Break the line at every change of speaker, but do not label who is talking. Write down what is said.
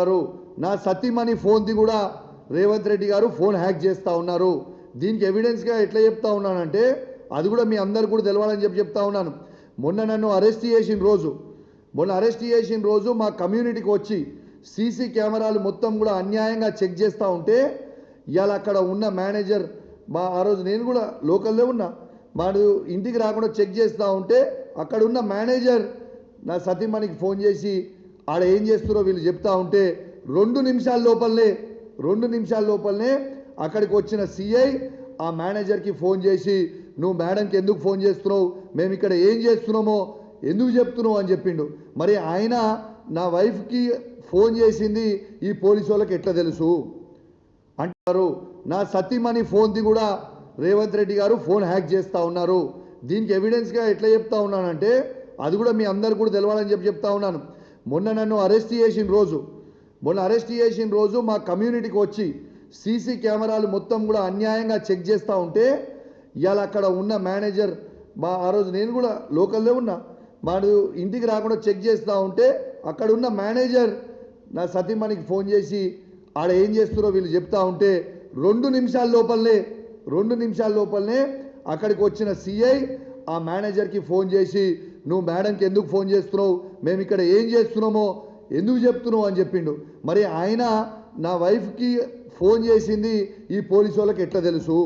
నా సతీమణి ఫోన్ది కూడా రేవంత్ రెడ్డి గారు ఫోన్ హ్యాక్ చేస్తూ ఉన్నారు. దీనికి ఎవిడెన్స్గా ఎట్లా చెప్తా ఉన్నానంటే అది కూడా మీ అందరు కూడా తెలవాలని చెప్తా ఉన్నాను. మొన్న నన్ను అరెస్ట్ చేసిన రోజు మా కమ్యూనిటీకి వచ్చి సీసీ కెమెరాలు మొత్తం కూడా అన్యాయంగా చెక్ చేస్తూ ఉంటే ఇవాళ అక్కడ ఉన్న మేనేజర్ ఆ రోజు నేను కూడా లోకల్లో ఉన్నా, వాడు ఇంటికి రాకుండా చెక్ చేస్తూ ఉంటే అక్కడ ఉన్న మేనేజర్ నా సతీమణికి ఫోన్ చేసి ఆడ ఏం చేస్తున్నారో వీళ్ళు చెప్తా ఉంటే 2 నిమిషాల లోపలనే అక్కడికి వచ్చిన సిఐ ఆ మేనేజర్కి ఫోన్ చేసి నువ్వు మేడంకి ఎందుకు ఫోన్ చేస్తున్నావు, మేము ఇక్కడ ఏం చేస్తున్నామో ఎందుకు చెప్తున్నావు అని చెప్పిండు. మరి ఆయన నా వైఫ్కి ఫోన్ చేసింది ఈ పోలీసు వాళ్ళకి ఎట్లా తెలుసు అంటారు. నా సతీమణి ఫోన్ది కూడా రేవంత్ రెడ్డి గారు ఫోన్ హ్యాక్ చేస్తూ ఉన్నారు. దీనికి ఎవిడెన్స్గా ఎట్లా చెప్తా ఉన్నానంటే అది కూడా మీ అందరు కూడా తెలవాలని చెప్తా ఉన్నాను. మొన్న నన్ను అరెస్ట్ చేసిన రోజు మా కమ్యూనిటీకి వచ్చి సీసీ కెమెరాలు మొత్తం కూడా అన్యాయంగా చెక్ చేస్తూ ఉంటే ఇవాళ అక్కడ ఉన్న మేనేజర్ ఆ రోజు నేను కూడా లోకల్లో ఉన్నా, వాడు ఇంటికి రాకుండా చెక్ చేస్తూ ఉంటే అక్కడ ఉన్న మేనేజర్ నా సతీమణికి ఫోన్ చేసి ఆడ ఏం చేస్తున్నారో వీళ్ళు చెప్తా ఉంటే 2 నిమిషాల లోపలనే అక్కడికి వచ్చిన సిఐ ఆ మేనేజర్కి ఫోన్ చేసి నువ్వు మేడంకి ఎందుకు ఫోన్ చేస్తున్నావు, మేము ఇక్కడ ఏం చేస్తున్నామో ఎందుకు చెప్తున్నావు అని చెప్పిండు. మరి ఆయన నా వైఫ్కి ఫోన్ చేసింది ఈ పోలీసు వాళ్ళకి ఎట్లా తెలుసు